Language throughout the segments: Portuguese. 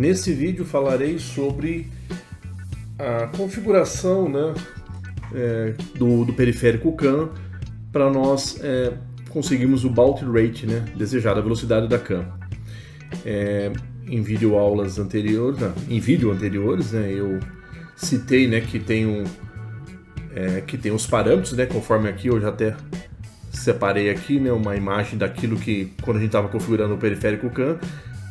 Nesse vídeo falarei sobre a configuração, né, do periférico CAN para nós conseguirmos o baud rate, né, desejado, a velocidade da CAN. Em vídeo anteriores, né, eu citei, né, que tem os parâmetros, né, conforme aqui eu já até separei aqui, né, uma imagem daquilo que quando a gente estava configurando o periférico CAN,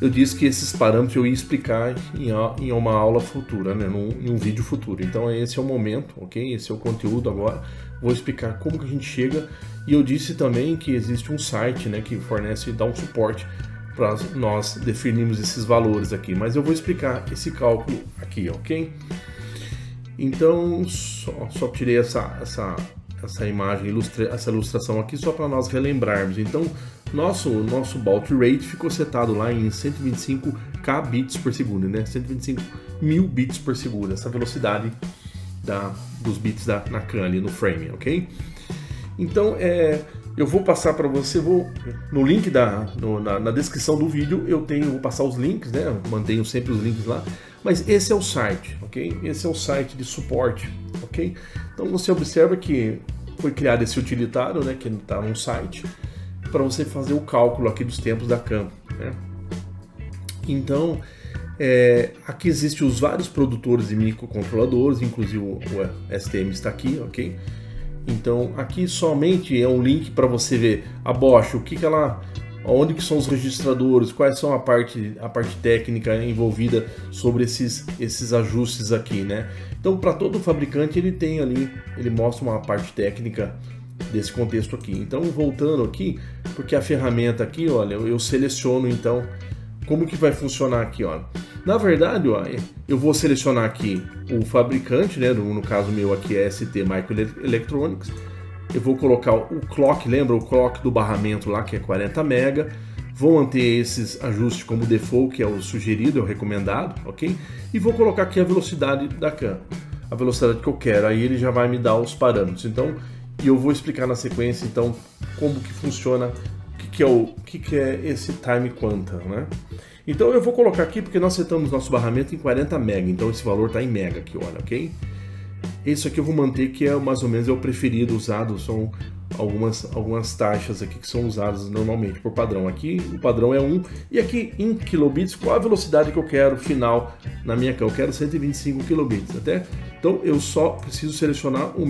eu disse que esses parâmetros eu ia explicar em uma aula futura, né, em um vídeo futuro. Então esse é o momento, ok? Esse é o conteúdo agora. Vou explicar como que a gente chega, e eu disse também que existe um site, né, que fornece e dá um suporte para nós definirmos esses valores aqui. Mas eu vou explicar esse cálculo aqui, ok? Então só tirei essa imagem, essa ilustração aqui só para nós relembrarmos. Então nosso baud rate ficou setado lá em 125k bits por segundo, né? 125.000 bits por segundo, essa velocidade dos bits na CAN ali no frame, ok? Então eu vou passar para você, no link na descrição do vídeo vou passar os links, né? Eu mantenho sempre os links lá, mas esse é o site, ok? Esse é o site de suporte, ok? Então você observa que foi criado esse utilitário, né, que está no site, para você fazer o cálculo aqui dos tempos da CAN, né? Então aqui existem os vários produtores de microcontroladores, inclusive o STM está aqui, ok? Então aqui somente é um link para você ver a Bosch, onde que são os registradores, quais são a parte técnica envolvida sobre esses ajustes aqui, né? Então para todo fabricante ele mostra uma parte técnica desse contexto aqui. Então voltando aqui, porque a ferramenta aqui, olha, eu seleciono então como que vai funcionar aqui, olha. Na verdade, ó, eu vou selecionar aqui o fabricante, né? No caso meu aqui é ST Microelectronics. Eu vou colocar o clock, lembra o clock do barramento lá, que é 40 MB. Vou manter esses ajustes como default, que é o sugerido, é o recomendado, ok? E vou colocar aqui a velocidade da CAN, a velocidade que eu quero. Aí ele já vai me dar os parâmetros. Então, e eu vou explicar na sequência, então, como que funciona, o que é esse time quanta, né? Então eu vou colocar aqui, porque nós setamos nosso barramento em 40 MB, então esse valor está em mega aqui, olha, ok? Esse aqui eu vou manter, que é mais ou menos o preferido usado, são algumas taxas aqui que são usadas normalmente por padrão. Aqui o padrão é 1, e aqui em kilobits, qual a velocidade que eu quero final na minha CAN? Eu quero 125 kilobits, até. Então eu só preciso selecionar o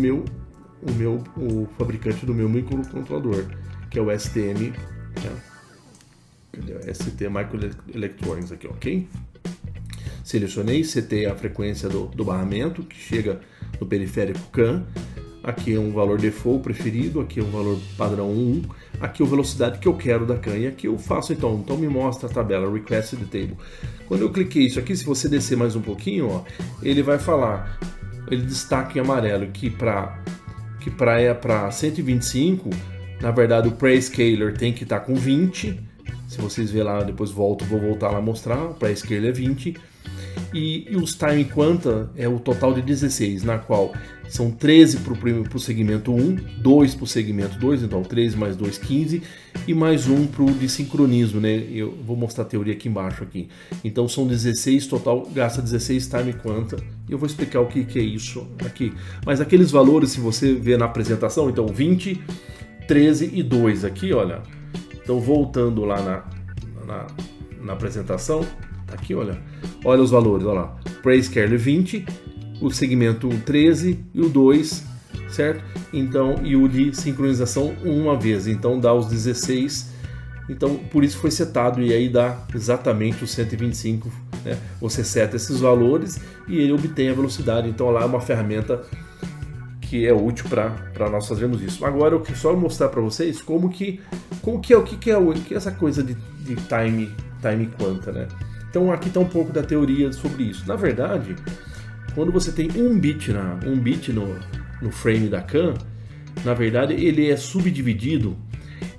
fabricante do meu microcontrolador, que é o STM, né? ST Microelectronics aqui, ok? Selecionei, setei a frequência do barramento que chega no periférico CAN. Aqui é um valor default preferido, aqui é um valor padrão 1, aqui é a velocidade que eu quero da CAN, e aqui eu faço então me mostra a tabela Request the Table. Quando eu cliquei isso aqui, se você descer mais um pouquinho, ó, ele vai falar, ele destaca em amarelo que para 125, na verdade o Prescaler tem que estar com 20. Se vocês verem lá, depois vou voltar lá mostrar, o pré-scaler é 20. E os time quanta é o total de 16, na qual são 13 para o segmento 1, 2 para o segmento 2, então 13 mais 2, 15, e mais 1 para o de sincronismo, né? Eu vou mostrar a teoria aqui embaixo aqui. Então são 16 total, gasta 16 time quanta, e eu vou explicar o que é isso aqui. Mas aqueles valores, se você ver na apresentação, então 20, 13 e 2 aqui, olha. Então voltando lá na apresentação, tá aqui, olha os valores, olha lá, Prescaler 20, o segmento 13 e o 2, certo? Então, e o de sincronização uma vez, então dá os 16, então por isso foi setado, e aí dá exatamente os 125, né? Você seta esses valores e ele obtém a velocidade. Então lá é uma ferramenta que é útil para nós fazermos isso. Agora eu quero só mostrar para vocês o que é essa coisa de time quanta, né? Então aqui está um pouco da teoria sobre isso. Na verdade, quando você tem um bit no frame da CAN, na verdade ele é subdividido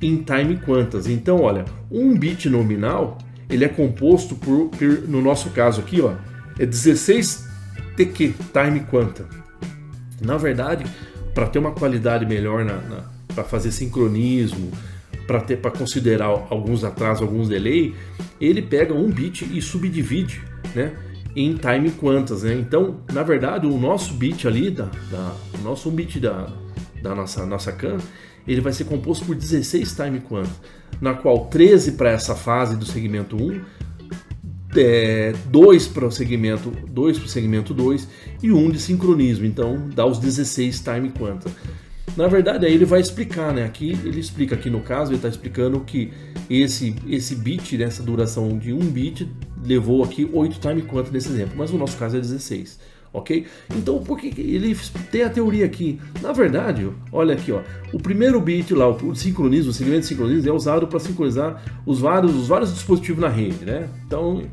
em time quantas. Então, olha, um bit nominal ele é composto no nosso caso aqui, ó, é 16 TQ, time quanta. Na verdade, para ter uma qualidade melhor para fazer sincronismo, para considerar alguns atrasos, alguns delay, ele pega um bit e subdivide né, em time quantas, né? Então, na verdade, o nosso bit ali, o nosso 1 bit da nossa CAN, ele vai ser composto por 16 time quantas, na qual 13 para essa fase do segmento 1, 2 para o segmento 2 e 1 de sincronismo. Então dá os 16 time quantas. Na verdade aí ele vai explicar, né? Aqui ele explica, aqui no caso ele está explicando que esse bit, nessa duração de 1 bit, levou aqui 8 time quantas nesse exemplo, mas no nosso caso é 16. Ok? Então, por que ele tem a teoria aqui? Na verdade, olha aqui, ó, o primeiro bit lá, o sincronismo, o segmento de sincronismo é usado para sincronizar os vários dispositivos na rede, né? Então,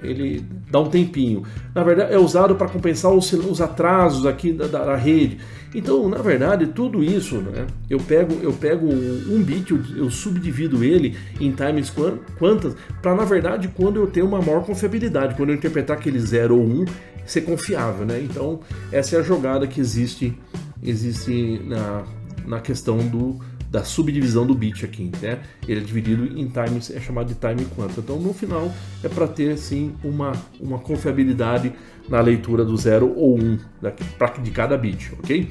ele dá um tempinho. Na verdade, é usado para compensar os atrasos aqui da rede. Então, na verdade, tudo isso, né? Eu pego um bit, eu subdivido ele em times quantas, para, na verdade, quando eu tenho uma maior confiabilidade, quando eu interpretar aquele 0 ou 1, ser confiável, né? Então essa é a jogada que existe na questão da subdivisão do bit aqui, né? Ele é dividido em times, é chamado de time quanta. Então no final é para ter assim uma confiabilidade na leitura do 0 ou 1 de cada bit, ok?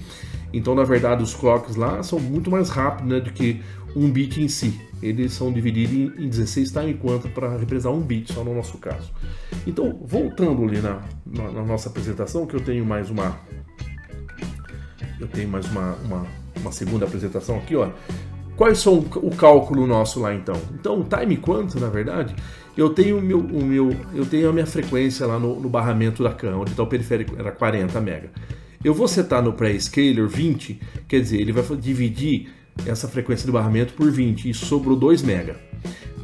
Então na verdade os clocks lá são muito mais rápidos, né, do que um bit em si. Eles são divididos em 16 time quanta para representar um bit só no nosso caso. Então, voltando ali na nossa apresentação, que eu tenho mais uma segunda apresentação aqui, ó. Quais são o cálculo nosso lá então? Então, o time quanta, na verdade, eu tenho eu tenho a minha frequência lá no barramento da CAN, onde está o periférico, era 40 MB. Eu vou setar no pré-scaler 20, quer dizer, ele vai dividir essa frequência do barramento por 20 e sobrou 2 MB.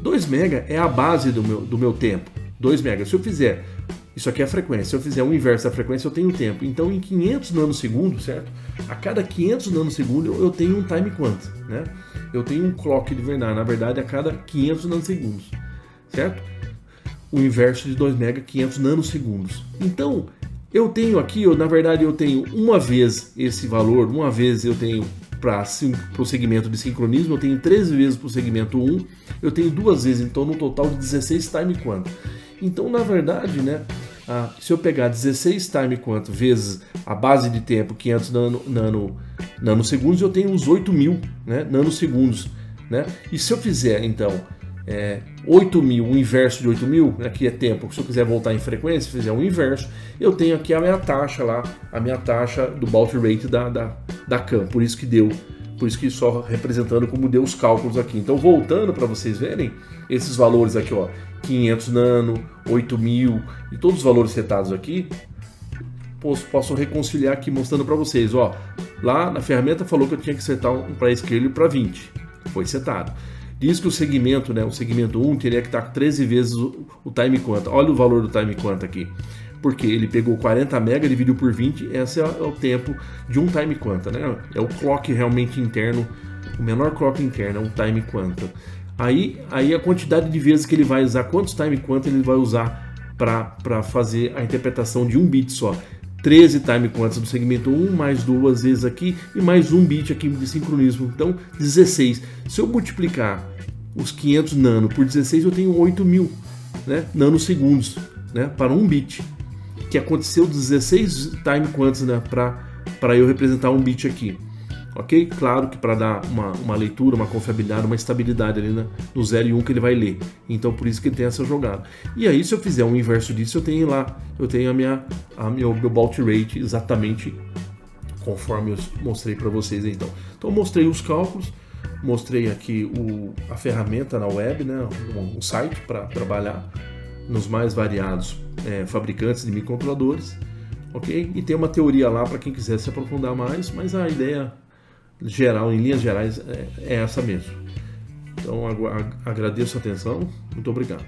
2 MB é a base do meu tempo. 2 MB. Se eu fizer, isso aqui é a frequência, se eu fizer o inverso da frequência, eu tenho tempo. Então, em 500 nanosegundos, certo? A cada 500 nanosegundos eu tenho um time quanta, né? Eu tenho um clock de verdade, na verdade, a cada 500 nanosegundos, certo? O inverso de 2 MB, 500 nanosegundos. Então, eu tenho aqui, na verdade, eu tenho uma vez esse valor, uma vez eu tenho para o segmento de sincronismo, eu tenho 13 vezes para o segmento 1, eu tenho 2 vezes, então no total de 16 time quanta. Então, na verdade, né, se eu pegar 16 time quanta vezes a base de tempo, 500 nanosegundos, eu tenho uns 8.000, né, nanosegundos, né? E se eu fizer, então, 8.000, o inverso de 8.000, aqui é tempo, se eu quiser voltar em frequência, fizer o inverso, eu tenho aqui a minha taxa lá, a minha taxa do baud rate da CAN, por isso que só representando como deu os cálculos aqui. Então, voltando para vocês verem esses valores aqui, ó, 500 nano, 8.000 e todos os valores setados aqui, posso reconciliar aqui mostrando para vocês, ó, lá na ferramenta falou que eu tinha que setar um pré-scaler para 20, foi setado. Diz que o segmento, né, o segmento 1 teria que estar 13 vezes o time quanta. Olha o valor do time quanta aqui. Porque ele pegou 40 MB, dividiu por 20, esse é o tempo de um time quanta, né? É o clock realmente interno, o menor clock interno, é um time quanta. Aí a quantidade de vezes que ele vai usar, quantos time quanta ele vai usar para fazer a interpretação de um bit só. 13 time quantas do segmento 1, mais 2 vezes aqui e mais um bit aqui de sincronismo. Então, 16. Se eu multiplicar os 500 nano por 16, eu tenho 8.000, né, nanosegundos, né, para um bit. Que aconteceu 16 time quantas, né, para eu representar um bit aqui. Ok? Claro que para dar uma leitura, uma confiabilidade, uma estabilidade ali no 0 e 1 que ele vai ler. Então por isso que ele tem essa jogada. E aí se eu fizer um inverso disso, eu tenho meu baud rate exatamente conforme eu mostrei para vocês aí, então. Então eu mostrei os cálculos, mostrei aqui a ferramenta na web, né, um site para trabalhar nos mais variados fabricantes de microcontroladores, ok? E tem uma teoria lá para quem quiser se aprofundar mais, mas a ideia geral, em linhas gerais, é essa mesmo. Então agradeço a atenção, muito obrigado.